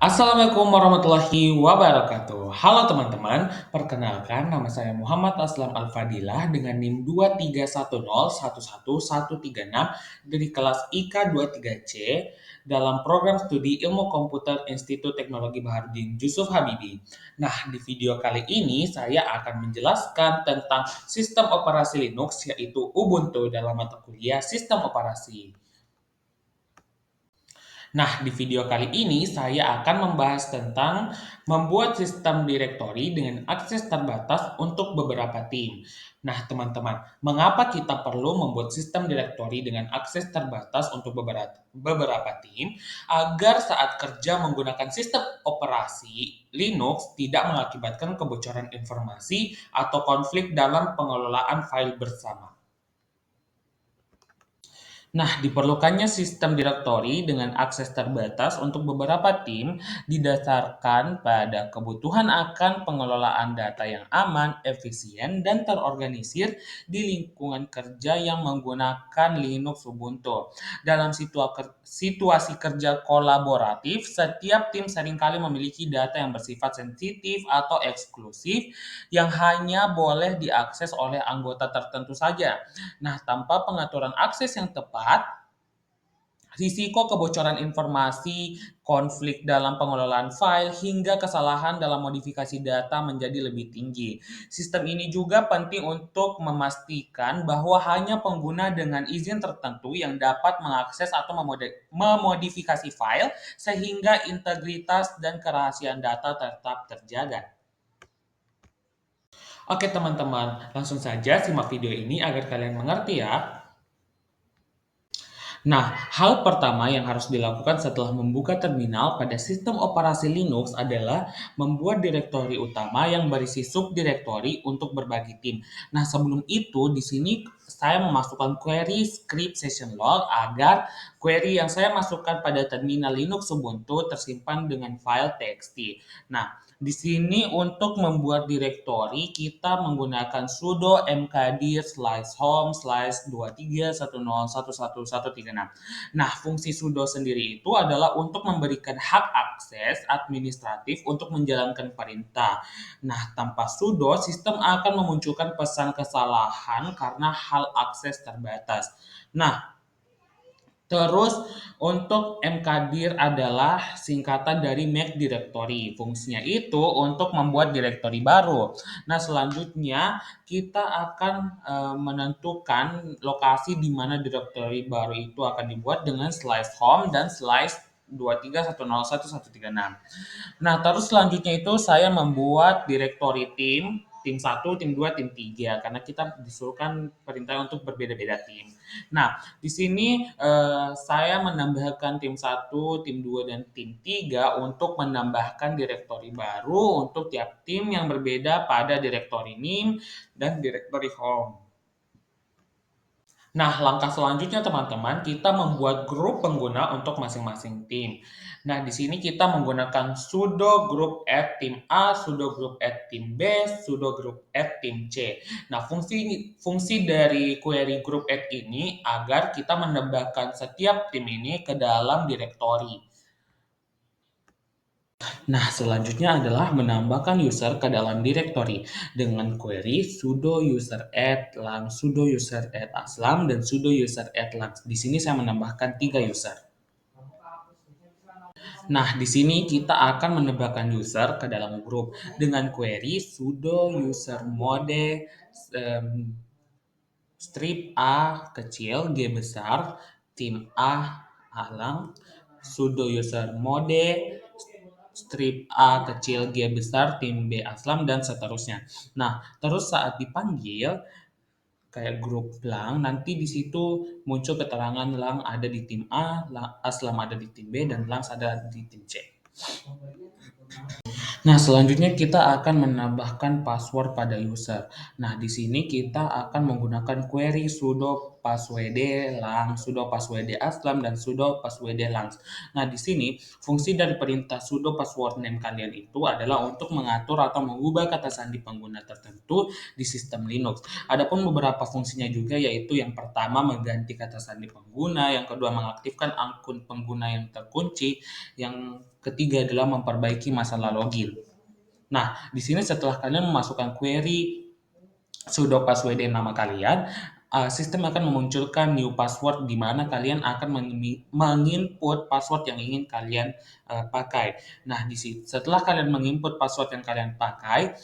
Assalamualaikum warahmatullahi wabarakatuh. Halo teman-teman, perkenalkan nama saya Muhammad Aslam Al-Fadilah dengan NIM 231011136 dari kelas IK 23C dalam program studi Ilmu Komputer Institut Teknologi Baharudin Yusuf Habibie. Nah, di video kali ini saya akan menjelaskan tentang sistem operasi Linux yaitu Ubuntu dalam mata kuliah Sistem Operasi. Nah, di video kali ini saya akan membahas tentang membuat sistem direktori dengan akses terbatas untuk beberapa tim. Nah, teman-teman, mengapa kita perlu membuat sistem direktori dengan akses terbatas untuk beberapa tim agar saat kerja menggunakan sistem operasi Linux tidak mengakibatkan kebocoran informasi atau konflik dalam pengelolaan file bersama. Nah, diperlukannya sistem direktori dengan akses terbatas untuk beberapa tim didasarkan pada kebutuhan akan pengelolaan data yang aman, efisien, dan terorganisir di lingkungan kerja yang menggunakan Linux Ubuntu. Dalam situasi kerja kolaboratif, setiap tim seringkali memiliki data yang bersifat sensitif atau eksklusif yang hanya boleh diakses oleh anggota tertentu saja. Nah, tanpa pengaturan akses yang tepat, risiko kebocoran informasi, konflik dalam pengelolaan file, hingga kesalahan dalam modifikasi data menjadi lebih tinggi. Sistem ini juga penting untuk memastikan bahwa hanya pengguna dengan izin tertentu yang dapat mengakses atau memodifikasi file, sehingga integritas dan kerahasiaan data tetap terjaga. Oke teman-teman, langsung saja simak video ini agar kalian mengerti ya. Nah, hal pertama yang harus dilakukan setelah membuka terminal pada sistem operasi Linux adalah membuat direktori utama yang berisi subdirektori untuk berbagi tim. Nah, sebelum itu di sini saya memasukkan query script session log agar query yang saya masukkan pada terminal Linux Ubuntu tersimpan dengan file txt. Nah, di sini untuk membuat direktori kita menggunakan sudo mkdir /home /2310111136. Nah, fungsi sudo sendiri itu adalah untuk memberikan hak akses administratif untuk menjalankan perintah. Nah, tanpa sudo, sistem akan memunculkan pesan kesalahan karena hal akses terbatas. Nah, terus untuk mkdir adalah singkatan dari make directory. Fungsinya itu untuk membuat direktori baru. Nah, selanjutnya kita akan menentukan lokasi di mana direktori baru itu akan dibuat dengan /home dan /23101136. Nah, terus selanjutnya itu saya membuat direktori tim 1, tim 2, tim 3 karena kita disuruhkan perintah untuk berbeda-beda tim. Nah, di sini saya menambahkan tim 1, tim 2, dan tim 3 untuk menambahkan direktori baru untuk tiap tim yang berbeda pada direktori name dan direktori home. Nah, langkah selanjutnya teman-teman, kita membuat grup pengguna untuk masing-masing tim. Nah, di sini kita menggunakan sudo group add tim A, sudo group add tim B, sudo group add tim C. Nah, fungsi dari query group add ini agar kita menambahkan setiap tim ini ke dalam direktori. Nah, selanjutnya adalah menambahkan user ke dalam direktori dengan query sudo user add lang sudo user add aslam dan sudo user add lang. Di sini saya menambahkan 3 user. Nah, di sini kita akan menambahkan user ke dalam grup dengan query sudo user mode strip A kecil G besar tim A alang sudo user mode strip A kecil G besar tim B aslam dan seterusnya. Nah, terus saat dipanggil kayak grup lang nanti di situ muncul keterangan lang ada di tim A, aslam ada di tim B dan lang ada di tim C. Nah, selanjutnya kita akan menambahkan password pada user. Nah, di sini kita akan menggunakan query sudo passwd lang, sudo passwd aslam, dan sudo passwd lang. Nah, di sini fungsi dari perintah sudo password name kalian itu adalah untuk mengatur atau mengubah kata sandi pengguna tertentu di sistem Linux. Adapun beberapa fungsinya juga, yaitu yang pertama mengganti kata sandi pengguna, yang kedua mengaktifkan akun pengguna yang terkunci, yang ketiga adalah memperbaiki masalah login. Nah, di sini setelah kalian memasukkan query sudo passwd nama kalian, sistem akan memunculkan new password di mana kalian akan menginput password yang ingin kalian pakai. Nah, setelah kalian menginput password yang kalian pakai,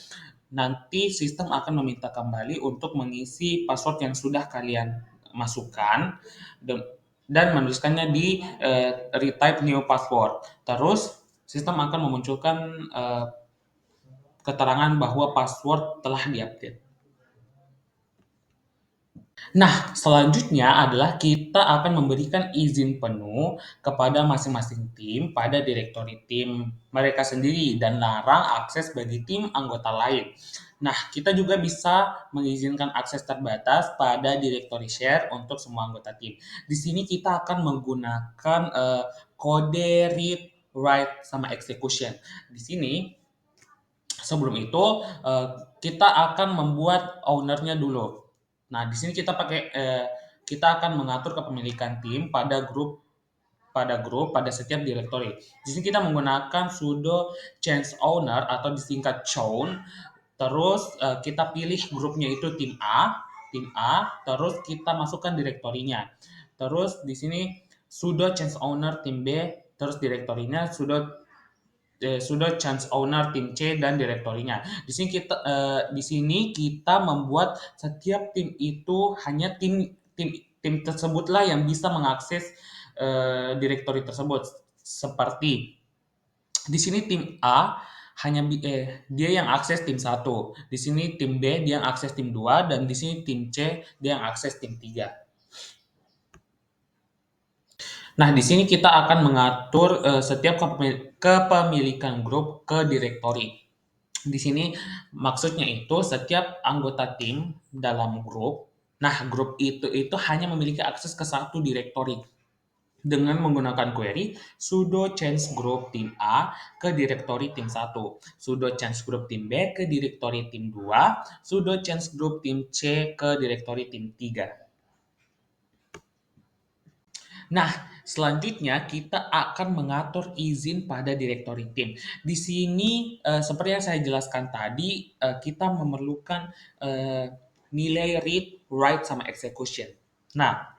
nanti sistem akan meminta kembali untuk mengisi password yang sudah kalian masukkan dan menuliskannya di retype new password. Terus sistem akan memunculkan keterangan bahwa password telah diupdate. Nah, selanjutnya adalah kita akan memberikan izin penuh kepada masing-masing tim pada direktori tim mereka sendiri dan larang akses bagi tim anggota lain. Nah, kita juga bisa mengizinkan akses terbatas pada direktori share untuk semua anggota tim. Di sini kita akan menggunakan kode read, write, sama execution. Di sini sebelum itu kita akan membuat ownernya dulu. Nah, di sini kita akan mengatur kepemilikan tim pada setiap directory. Di sini kita menggunakan sudo change owner atau disingkat chown. Terus kita pilih grupnya itu tim A, terus kita masukkan direktorinya. Terus di sini sudo change owner tim B, terus direktorinya sudo change owner tim C dan direktorinya. Di sini kita membuat setiap tim itu hanya tim tersebutlah yang bisa mengakses direktori tersebut. Seperti di sini tim A dia yang akses tim 1. Di sini tim B dia yang akses tim 2 dan di sini tim C dia yang akses tim 3. Nah, di sini kita akan mengatur setiap kepemilikan grup ke direktori. Di sini maksudnya itu setiap anggota tim dalam grup, nah grup itu hanya memiliki akses ke satu direktori dengan menggunakan query sudo change group tim A ke direktori tim 1, sudo change group tim B ke direktori tim 2, sudo change group tim C ke direktori tim 3. Nah, selanjutnya kita akan mengatur izin pada direktori tim. Di sini seperti yang saya jelaskan tadi, kita memerlukan nilai read, write, sama execution. Nah,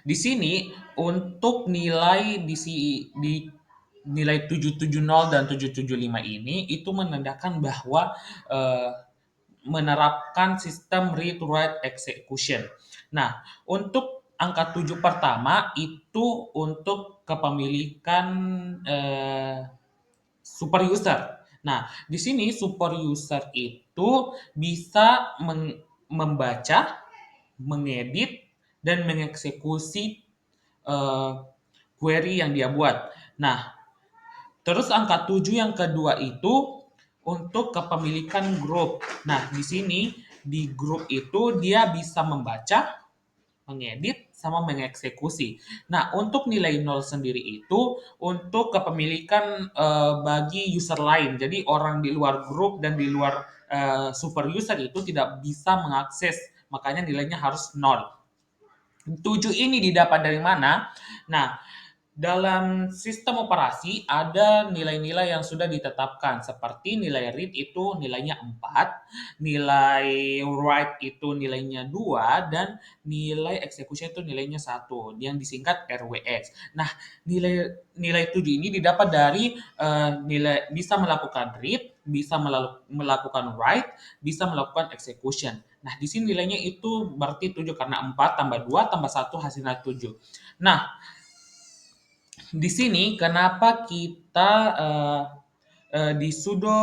di sini untuk di nilai 770 dan 775 ini itu menandakan bahwa menerapkan sistem read, write, execution. Nah, untuk angka 7 pertama itu untuk kepemilikan super user. Nah, di sini super user itu bisa membaca, mengedit, dan mengeksekusi query yang dia buat. Nah, terus angka 7 yang kedua itu untuk kepemilikan grup. Nah, di sini di grup itu dia bisa membaca, mengedit, sama mengeksekusi. Nah, untuk nilai 0 sendiri itu untuk kepemilikan bagi user lain. Jadi orang di luar grup dan di luar super user itu tidak bisa mengakses. Makanya nilainya harus 0. 7 ini didapat dari mana? Nah, dalam sistem operasi ada nilai-nilai yang sudah ditetapkan seperti nilai read itu nilainya 4, nilai write itu nilainya 2, dan nilai execution itu nilainya 1 yang disingkat RWX. Nah, nilai 7 ini didapat dari nilai bisa melakukan read, bisa melakukan write, bisa melakukan execution. Nah, di sini nilainya itu berarti 7 karena 4 tambah 2 tambah 1 hasilnya 7. Nah, di sini kenapa kita di sudo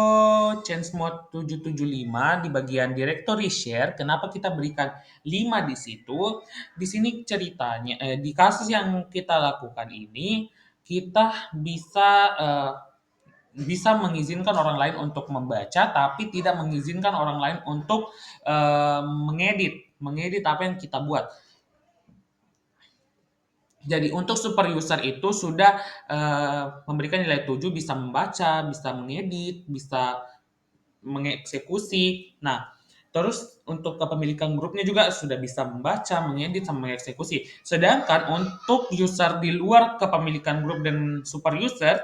change mode 775 di bagian directory share, kenapa kita berikan 5 di situ? Di sini ceritanya di kasus yang kita lakukan ini kita bisa mengizinkan orang lain untuk membaca tapi tidak mengizinkan orang lain untuk mengedit. mengedit apa yang kita buat. Jadi untuk super user itu sudah memberikan nilai 7, bisa membaca, bisa mengedit, bisa mengeksekusi. Nah, terus untuk kepemilikan grupnya juga sudah bisa membaca, mengedit, sama mengeksekusi. Sedangkan untuk user di luar kepemilikan grup dan super user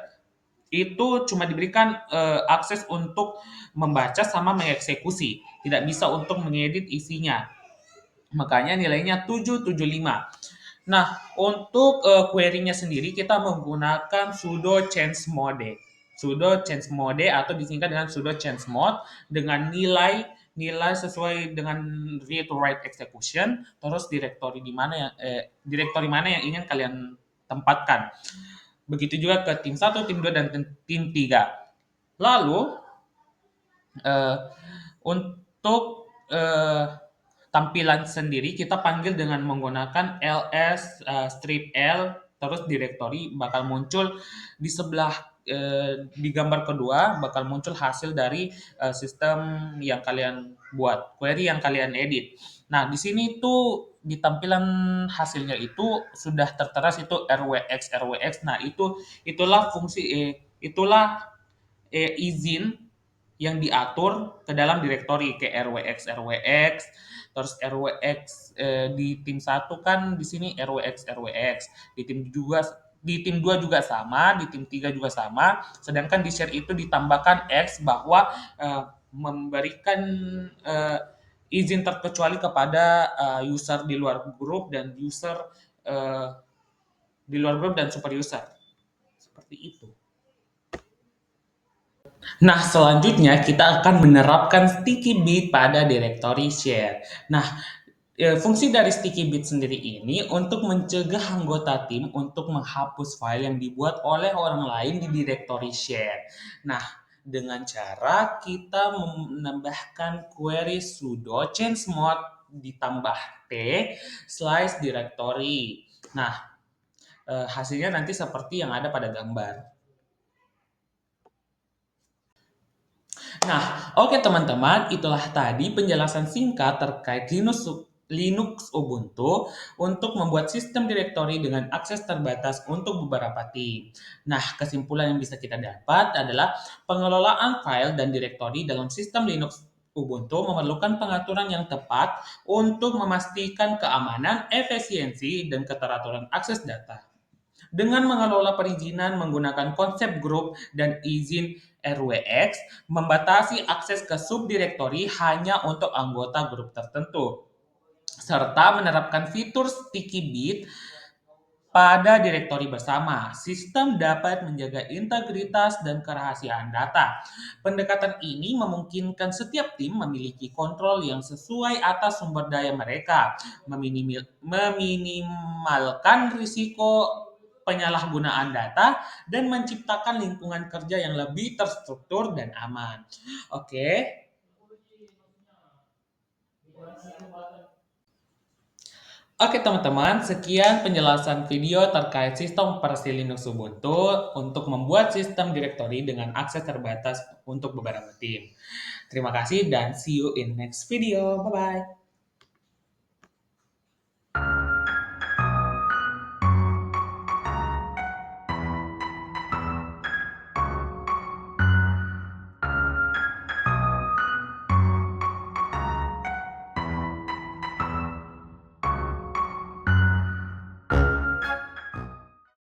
itu cuma diberikan akses untuk membaca sama mengeksekusi, tidak bisa untuk mengedit isinya. Makanya nilainya 775. Nah, untuk query-nya sendiri kita menggunakan sudo change mode. Sudo change mode atau disingkat dengan sudo change mode dengan nilai sesuai dengan read to write execution, terus direktori mana yang ingin kalian tempatkan. Begitu juga ke tim 1, tim 2 dan tim 3. Lalu eh, untuk tampilan sendiri kita panggil dengan menggunakan ls strip l, terus directory bakal muncul di sebelah di gambar kedua bakal muncul hasil dari sistem yang kalian buat, query yang kalian edit. Nah, di sini tuh di tampilan hasilnya itu sudah tertera itu rwx. Nah, itulah fungsi izin yang diatur ke dalam direktori kayak rwx, terus rwx di tim 1 kan di sini rwx, di tim 2 juga sama, di tim 3 juga sama, sedangkan di share itu ditambahkan x bahwa memberikan eh, izin terkecuali kepada user di luar grup dan eh, di luar grup dan super user. Seperti itu. Nah, selanjutnya kita akan menerapkan sticky bit pada directory share. Nah, fungsi dari sticky bit sendiri ini untuk mencegah anggota tim untuk menghapus file yang dibuat oleh orang lain di directory share. Nah, dengan cara kita menambahkan query sudo change mode ditambah t slice directory. Nah, hasilnya nanti seperti yang ada pada gambar. Nah, oke teman-teman, itulah tadi penjelasan singkat terkait Linux Ubuntu untuk membuat sistem direktori dengan akses terbatas untuk beberapa tim. Nah, kesimpulan yang bisa kita dapat adalah pengelolaan file dan direktori dalam sistem Linux Ubuntu memerlukan pengaturan yang tepat untuk memastikan keamanan, efisiensi, dan keteraturan akses data. Dengan mengelola perizinan menggunakan konsep grup dan izin RWX, membatasi akses ke subdirektori hanya untuk anggota grup tertentu, serta menerapkan fitur sticky bit pada direktori bersama. Sistem dapat menjaga integritas dan kerahasiaan data. Pendekatan ini memungkinkan setiap tim memiliki kontrol yang sesuai atas sumber daya mereka, meminimalkan risiko penyalahgunaan data, dan menciptakan lingkungan kerja yang lebih terstruktur dan aman. Oke. Oke teman-teman, sekian penjelasan video terkait sistem operasi Linux Ubuntu untuk membuat sistem direktori dengan akses terbatas untuk beberapa tim. Terima kasih dan see you in next video. Bye-bye.